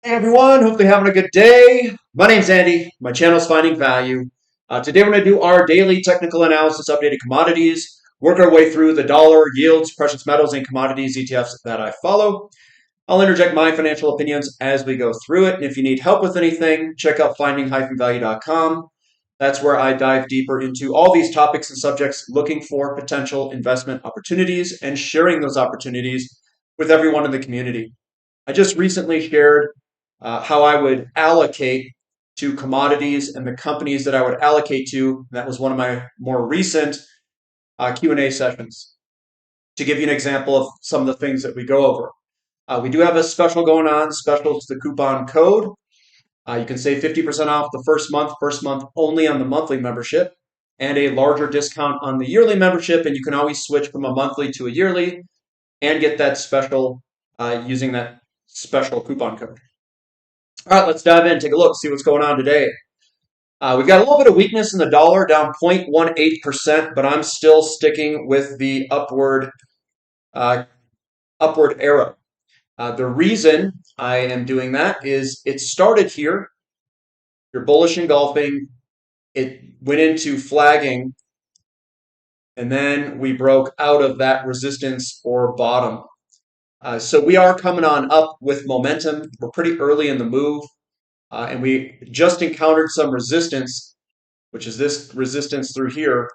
Hey everyone, hopefully having a good day. My name's Andy. My channel's Finding Value. Today we're going to do our daily technical analysis, updated commodities, work our way through the dollar, yields, precious metals, and commodities ETFs that I follow. I'll interject my financial opinions as we go through it. And if you need help with anything, check out finding-value.com. That's where I dive deeper into all these topics and subjects, looking for potential investment opportunities and sharing those opportunities with everyone in the community. I just recently shared how I would allocate to commodities and the companies that I would allocate to. That was one of my more recent Q&A sessions. To give you an example of some of the things that we go over. We do have a special going on, special to the coupon code. You can save 50% off the first month only on the monthly membership, and a larger discount on the yearly membership. And you can always switch from a monthly to a yearly and get that special using that special coupon code. All right, let's dive in, take a look, see what's going on today. We've got a little bit of weakness in the dollar, down 0.18%, but I'm still sticking with the upward arrow. The reason I am doing that is it started here. You're bullish engulfing. It went into flagging, and then we broke out of that resistance or bottom. So we are coming on up with momentum. We're pretty early in the move. And we just encountered some resistance, which is this resistance through here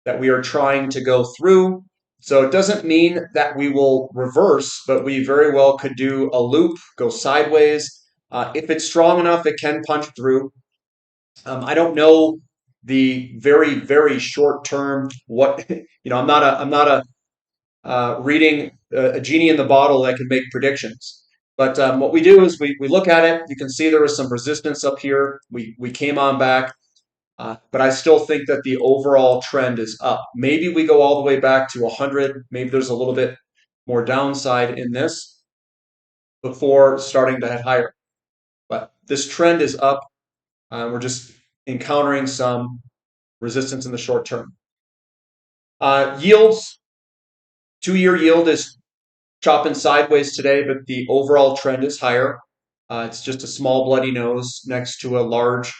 that we are trying to go through. So it doesn't mean that we will reverse, but we very well could do a loop, go sideways. If it's strong enough, it can punch through. I don't know the very, very short term what I'm not a reading a genie in the bottle that can make predictions. But what we do is we look at it. You can see there was some resistance up here. We came on back, but I still think that the overall trend is up. Maybe we go all the way back to 100. Maybe there's a little bit more downside in this before starting to head higher. But this trend is up. We're just encountering some resistance in the short term. Yields, 2-year yield is chopping sideways today, but the overall trend is higher. It's just a small bloody nose next to a large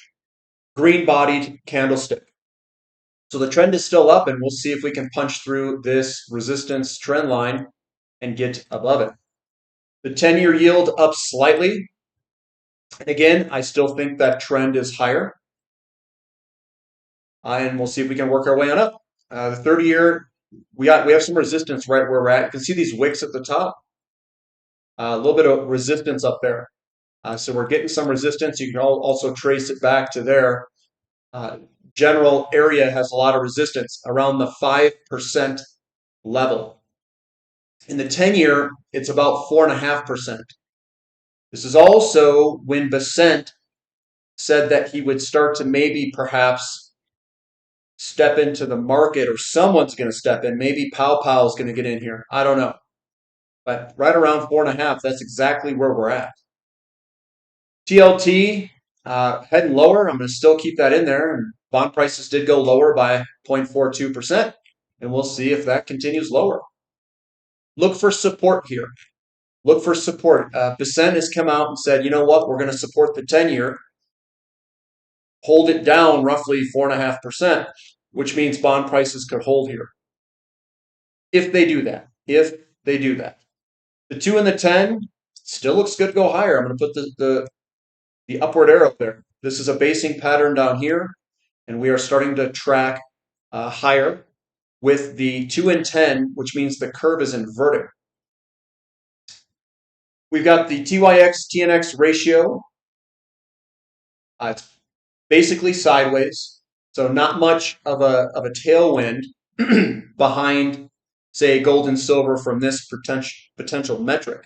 green-bodied candlestick. So the trend is still up, and we'll see if we can punch through this resistance trend line and get above it. The 10-year yield up slightly. And again, I still think that trend is higher. And we'll see if we can work our way on up. The 30-year, we have some resistance right where we're at. You can see these wicks at the top. A little bit of resistance up there. So we're getting some resistance. You can also trace it back to there. General area has a lot of resistance around the 5% level. In the 10-year, it's about 4.5%. This is also when Besant said that he would start to maybe perhaps step into the market, or someone's going to step in. Maybe Powell is going to get in here. I don't know. But right around 4.5, that's exactly where we're at. TLT heading lower. I'm going to still keep that in there. Bond prices did go lower by 0.42%, and we'll see if that continues lower. Look for support here. Look for support. Besant has come out and said, you know what, we're going to support the 10-year, hold it down roughly 4.5%, which means bond prices could hold here. If they do that. The 2 and the 10 still looks good to go higher. I'm going to put the upward arrow there. This is a basing pattern down here, and we are starting to track higher with the 2 and 10, which means the curve is inverting. We've got the TYX-TNX ratio. It's basically sideways, so not much of a tailwind behind, say, gold and silver from this potential metric.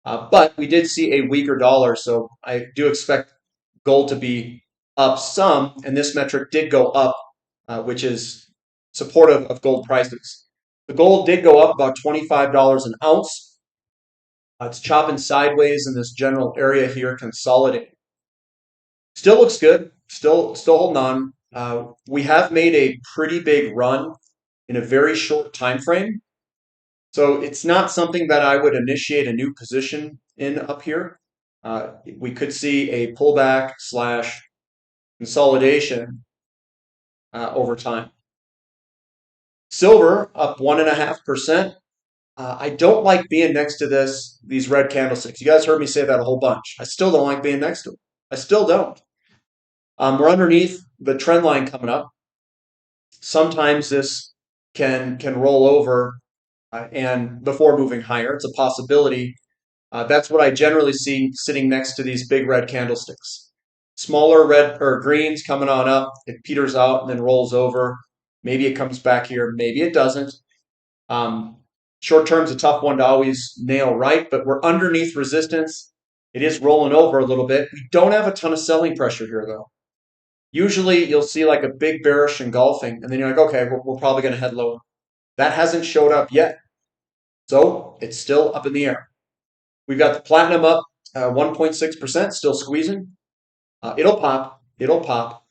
But we did see a weaker dollar, so I do expect gold to be up some, and this metric did go up, which is supportive of gold prices. The gold did go up about $25 an ounce. It's chopping sideways in this general area here, consolidating. Still looks good, still holding on. We have made a pretty big run in a very short time frame. So it's not something that I would initiate a new position in up here. we could see a pullback slash consolidation over time. Silver up 1.5%. I don't like being next to these red candlesticks. You guys heard me say that a whole bunch. I still don't like being next to them. I still don't. We're underneath the trend line coming up. Sometimes this can roll over and before moving higher. It's a possibility. That's what I generally see sitting next to these big red candlesticks. Smaller red or greens coming on up. It peters out and then rolls over. Maybe it comes back here. Maybe it doesn't. Short term's a tough one to always nail right, but we're underneath resistance. It is rolling over a little bit. We don't have a ton of selling pressure here, though. Usually you'll see like a big bearish engulfing, and then you're like, okay, we're probably going to head lower. That hasn't showed up yet. So it's still up in the air. We've got the platinum up 1.6%, still squeezing. It'll pop. It'll pop.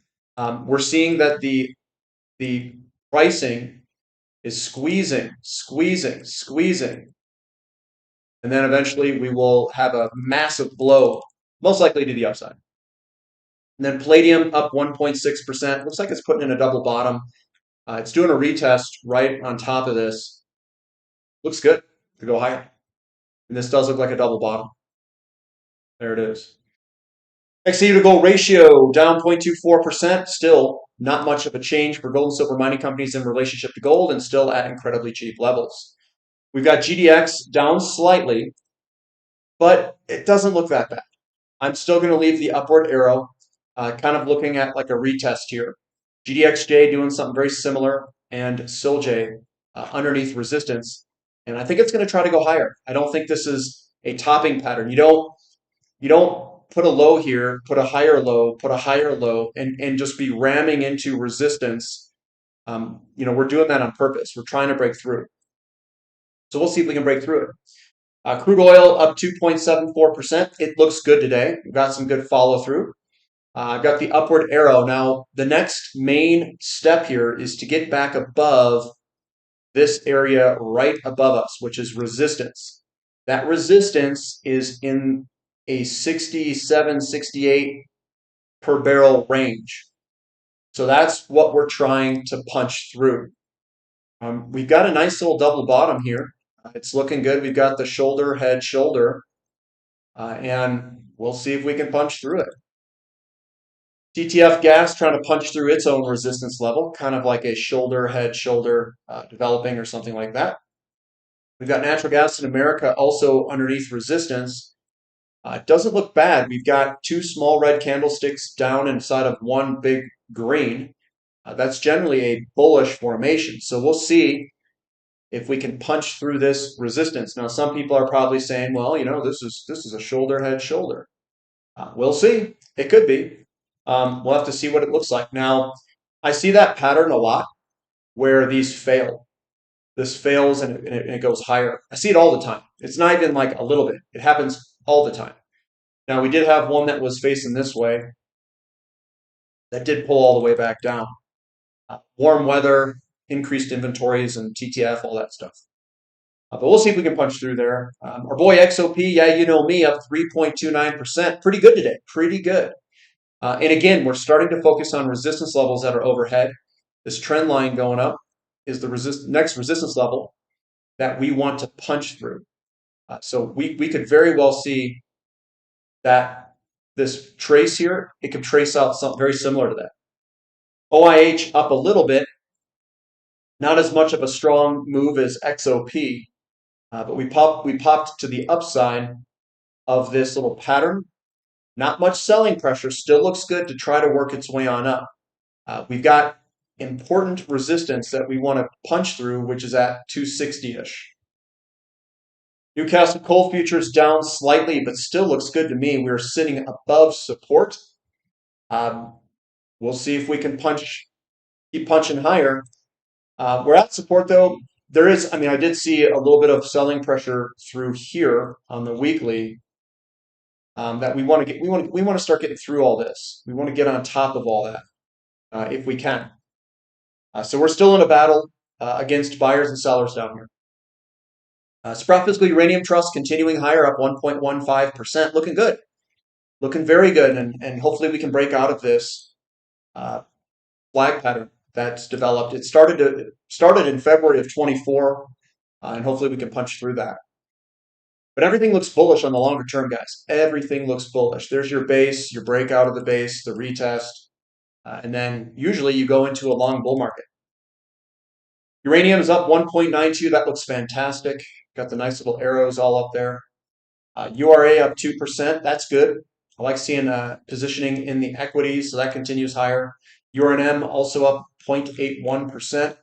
We're seeing that the pricing is squeezing. And then eventually we will have a massive blow, most likely to the upside. And then palladium up 1.6%. Looks like it's putting in a double bottom. It's doing a retest right on top of this. Looks good to go higher. And this does look like a double bottom. There it is. XAU to gold ratio down 0.24%. Still not much of a change for gold and silver mining companies in relationship to gold and still at incredibly cheap levels. We've got GDX down slightly, but it doesn't look that bad. I'm still going to leave the upward arrow, kind of looking at like a retest here. GDXJ doing something very similar, and SILJ underneath resistance. And I think it's going to try to go higher. I don't think this is a topping pattern. You don't put a low here, put a higher low, and just be ramming into resistance. We're doing that on purpose. We're trying to break through. So we'll see if we can break through it. Crude oil up 2.74%. It looks good today. We've got some good follow through. I've got the upward arrow. Now, the next main step here is to get back above this area right above us, which is resistance. That resistance is in a 67, 68 per barrel range. So that's what we're trying to punch through. We've got a nice little double bottom here. It's looking good. We've got the shoulder, head, shoulder, and we'll see if we can punch through it. TTF gas trying to punch through its own resistance level, kind of like a shoulder, head, shoulder developing or something like that. We've got natural gas in America also underneath resistance. It doesn't look bad. We've got two small red candlesticks down inside of one big green. That's generally a bullish formation. So we'll see if we can punch through this resistance. Now, some people are probably saying, well, this is a shoulder, head, shoulder. We'll see. It could be. We'll have to see what it looks like. Now, I see that pattern a lot where these fail. This fails and it goes higher. I see it all the time. It's not even like a little bit. It happens all the time. Now, we did have one that was facing this way that did pull all the way back down. Warm weather, increased inventories, and TTF, all that stuff. But we'll see if we can punch through there. Our boy XOP, yeah, you know me, up 3.29%. Pretty good today. Pretty good. And again, we're starting to focus on resistance levels that are overhead. This trend line going up is the next resistance level that we want to punch through. So we could very well see that this trace here, it could trace out something very similar to that. OIH up a little bit. Not as much of a strong move as XOP, but we popped to the upside of this little pattern. Not much selling pressure. Still looks good to try to work its way on up. We've got important resistance that we want to punch through, which is at 260-ish. Newcastle coal futures down slightly, but still looks good to me. We're sitting above support. We'll see if we can keep punching higher. We're at support though. I did see a little bit of selling pressure through here on the weekly. That we want to start getting through all this. We want to get on top of all that if we can. So we're still in a battle against buyers and sellers down here. Sprott Physical Uranium Trust continuing higher, up 1.15%, looking good. looking very good, and hopefully we can break out of this flag pattern that's developed. It started in February of 24, and hopefully we can punch through that. But everything looks bullish on the longer term, guys. Everything looks bullish. There's your base, your breakout of the base, the retest, and then usually you go into a long bull market. Uranium is up 1.92. That looks fantastic. Got the nice little arrows all up there. URA up 2%. That's good. I like seeing positioning in the equities, so that continues higher. URANIUM also up 0.81%.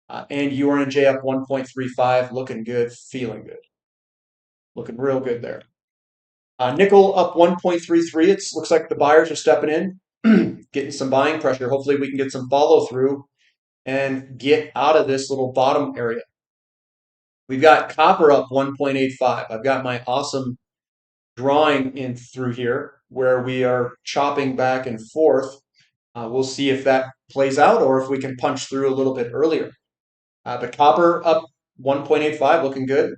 And URNJ up 1.35. Looking good, feeling good. Looking real good there. Nickel up 1.33. It looks like the buyers are stepping in, getting some buying pressure. Hopefully we can get some follow through and get out of this little bottom area. We've got copper up 1.85. I've got my awesome drawing in through here where we are chopping back and forth. We'll see if that plays out or if we can punch through a little bit earlier. But copper up 1.85, looking good.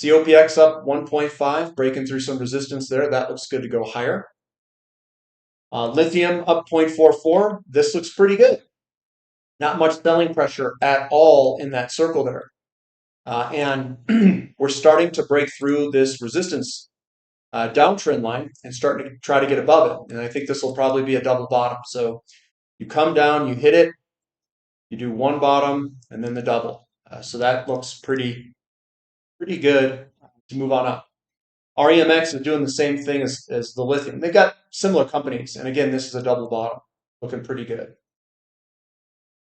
COPX up 1.5, breaking through some resistance there. That looks good to go higher. Lithium up 0.44. This looks pretty good. Not much selling pressure at all in that circle there. And we're starting to break through this resistance downtrend line and starting to try to get above it. And I think this will probably be a double bottom. So you come down, you hit it, you do one bottom, and then the double. So that looks pretty good to move on up. REMX is doing the same thing as the lithium. They've got similar companies. And again, this is a double bottom, looking pretty good.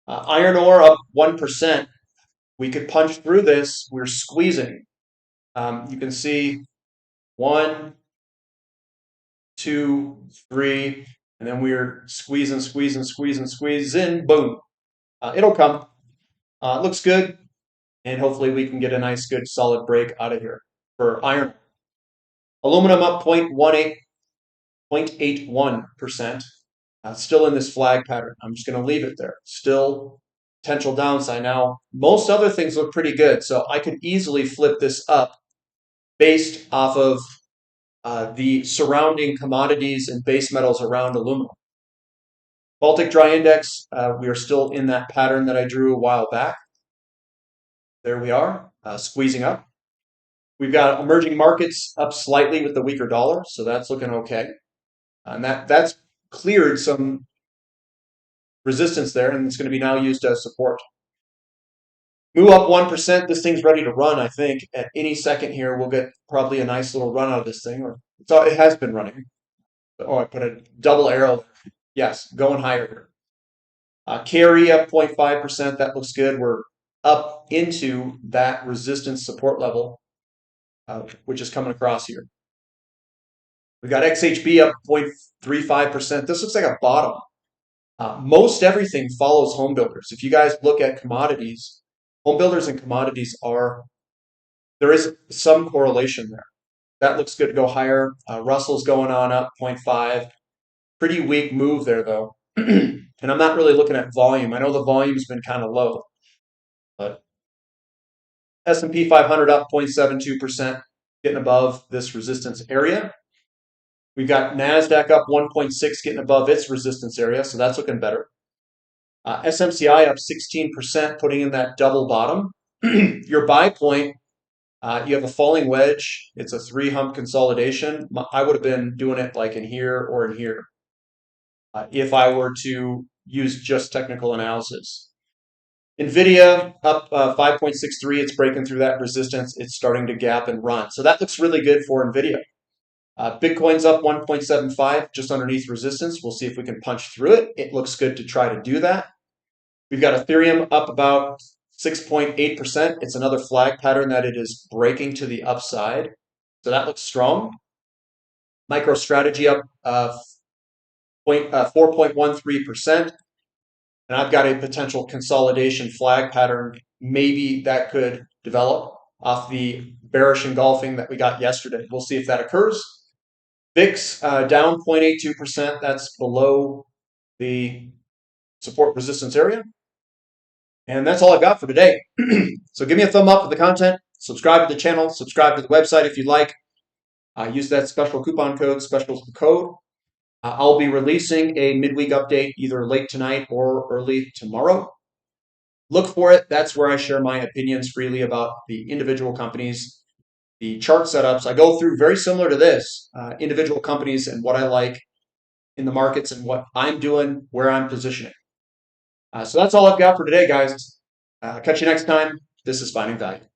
Iron ore up 1%. We could punch through this. We're squeezing. You can see 1, 2, 3, and then we're squeezing. Boom. It'll come. It looks good. And hopefully we can get a nice, good, solid break out of here for iron. Aluminum up 0.81%. Still in this flag pattern. I'm just going to leave it there. Still potential downside. Now, most other things look pretty good, so I could easily flip this up based off of the surrounding commodities and base metals around aluminum. Baltic Dry Index, we are still in that pattern that I drew a while back. There we are, squeezing up. We've got emerging markets up slightly with the weaker dollar, so that's looking okay. And that's cleared some resistance there, and it's going to be now used as support. Move up 1%. This thing's ready to run, I think. At any second here, we'll get probably a nice little run out of this thing. It has been running. Oh, I put a double arrow. Yes, going higher here. Carry up 0.5%. That looks good. We're up into that resistance support level, which is coming across here. We got XHB up 0.35%. This looks like a bottom. Most everything follows home builders. If you guys look at commodities, home builders and commodities there is some correlation there. That looks good to go higher. Russell's going on up 0.5. Pretty weak move there, though. And I'm not really looking at volume. I know the volume's been kind of low. But S&P 500 up 0.72%, getting above this resistance area. We've got NASDAQ up 1.6, getting above its resistance area, so that's looking better. SMCI up 16%, putting in that double bottom. Your buy point, you have a falling wedge. It's a 3-hump consolidation. I would have been doing it like in here or in here if I were to use just technical analysis. NVIDIA up 5.63. It's breaking through that resistance. It's starting to gap and run. So that looks really good for NVIDIA. Bitcoin's up 1.75, just underneath resistance. We'll see if we can punch through it. It looks good to try to do that. We've got Ethereum up about 6.8%. It's another flag pattern that it is breaking to the upside. So that looks strong. MicroStrategy up 4.13%. And I've got a potential consolidation flag pattern. Maybe that could develop off the bearish engulfing that we got yesterday. We'll see if that occurs. VIX down 0.82%. That's below the support resistance area. And that's all I've got for today. So give me a thumb up for the content. Subscribe to the channel. Subscribe to the website if you'd like. Use that special coupon code, special code. I'll be releasing a midweek update either late tonight or early tomorrow. Look for it. That's where I share my opinions freely about the individual companies, the chart setups. I go through very similar to this, individual companies and what I like in the markets and what I'm doing, where I'm positioning. So that's all I've got for today, guys. Catch you next time. This is Finding Value.